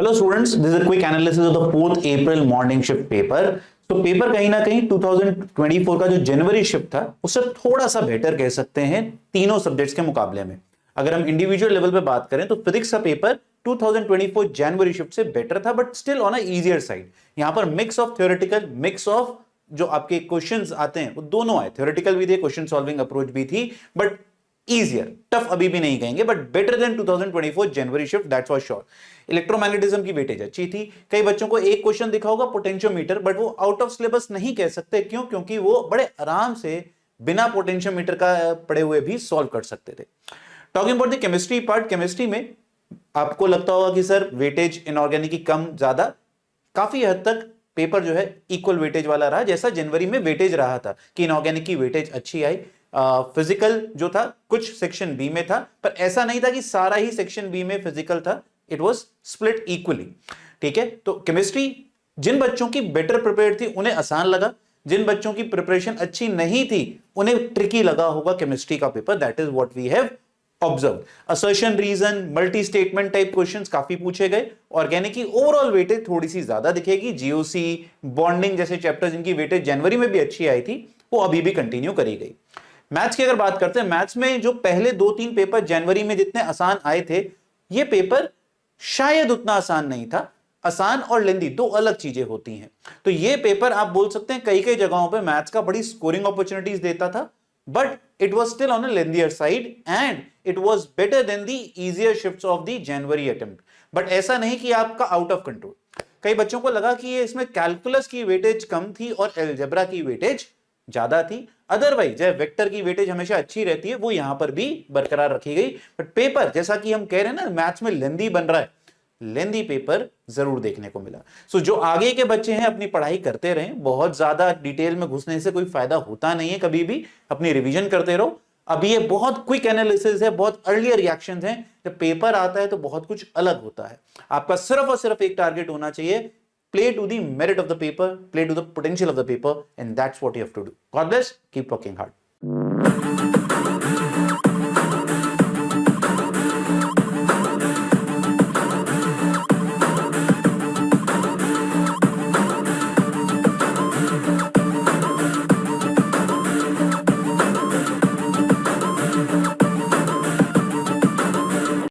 Hello students, this is quick analysis of the 4th April morning shift paper. तो paper कहीं ना कहीं 2024 का जो जनवरी शिफ्ट था उससे थोड़ा सा बेटर कह सकते हैं तीनों सब्जेक्ट्स के मुकाबले में। अगर हम इंडिविजुअल लेवल पे बात करें तो फिजिक्स का पेपर 2024 जनवरी शिफ्ट से बेटर था, but still on a easier side. यहां पर mix of theoretical, mix of जो आपके क्वेश्चंस आते हैं वो दोनों आए, थ्योरेटिकल भी थे, क्वेश्चन सॉल्विंग अप्रोच भी थी, बट easier, टफ अभी भी नहीं कहेंगे, but better than 2024 January shift, that's for sure. Electromagnetism की वेटेज अच्छी थी। कई बच्चों को एक क्वेश्चन दिखा होगा पोटेंशियोमीटर, बट वो आउट ऑफ सिलेबस नहीं कह सकते। क्यों? क्योंकि वो बड़े आराम से बिना पोटेंशियोमीटर का पढ़े हुए भी सॉल्व कर सकते थे। Talking about the chemistry part, chemistry में आपको लगता होगा कि सर वेटेज इनऑर्गेनिक की कम ज्यादा, काफी हद तक पेपर जो है इक्वल वेटेज वाला रहा, जैसा जनवरी में वेटेज रहा था कि इनऑर्गेनिक की वेटेज अच्छी आई। फिजिकल जो था कुछ सेक्शन बी में था, पर ऐसा नहीं था कि सारा ही सेक्शन बी में फिजिकल था, इट वाज स्प्लिट इक्वली। ठीक है, तो केमिस्ट्री जिन बच्चों की बेटर प्रिपेयर थी उन्हें आसान लगा, जिन बच्चों की प्रिपरेशन अच्छी नहीं थी उन्हें ट्रिकी लगा होगा केमिस्ट्री का paper. That is what we have observe. Assertion, reason, multi statement type questions काफी पूछे गए। ऑर्गेनिक की ओवरऑल वेटेज थोड़ी सी ज्यादा दिखेगी। जीओसी, बॉन्डिंग जैसे चैप्टर जिनकी वेटेज जनवरी में भी अच्छी आई थी वो अभी भी कंटिन्यू करी गई। मैथ्स की अगर बात करते हैं, मैथ्स में जो पहले 2-3 पेपर जनवरी में जितने आसान आए थे, ये पेपर शायद उतना आसान नहीं था। आसान और लेंदी दो अलग चीजें होती हैं। तो ये पेपर आप बोल सकते हैं कई कई जगहों पे मैथ्स का बड़ी स्कोरिंग अपॉर्चुनिटीज देता था, but it was still on a lengthier side and it was better than the easier shifts of the January attempt. But ऐसा नहीं कि आपका आउट ऑफ कंट्रोल। कई बच्चों को लगा कि ये इसमें कैलकुलस की वेटेज कम थी और अलजेब्रा की वेटेज ज्यादा थी। अदरवाइज जो वेक्टर की वेटेज हमेशा अच्छी रहती है वो यहां पर भी बरकरार रखी गई। बट पेपर जैसा कि हम कह रहे हैं ना, मैथ्स में लेंदी बन रहा है, लेंदी पेपर जरूर देखने को मिला। सो जो आगे के बच्चे हैं अपनी पढ़ाई करते रहें, बहुत ज्यादा डिटेल में घुसने से कोई फायदा होता नहीं है, कभी भी अपनी रिवीजन करते रहो। अभी ये बहुत क्विक एनालिसिस है, बहुत अर्लियर रिएक्शंस हैं। जब पेपर आता है तो बहुत कुछ अलग होता है। आपका सिर्फ और सिर्फ एक टारगेट होना चाहिए, play to the merit of the paper, play to the potential of the paper, and that's what you have to do. God bless, keep working hard.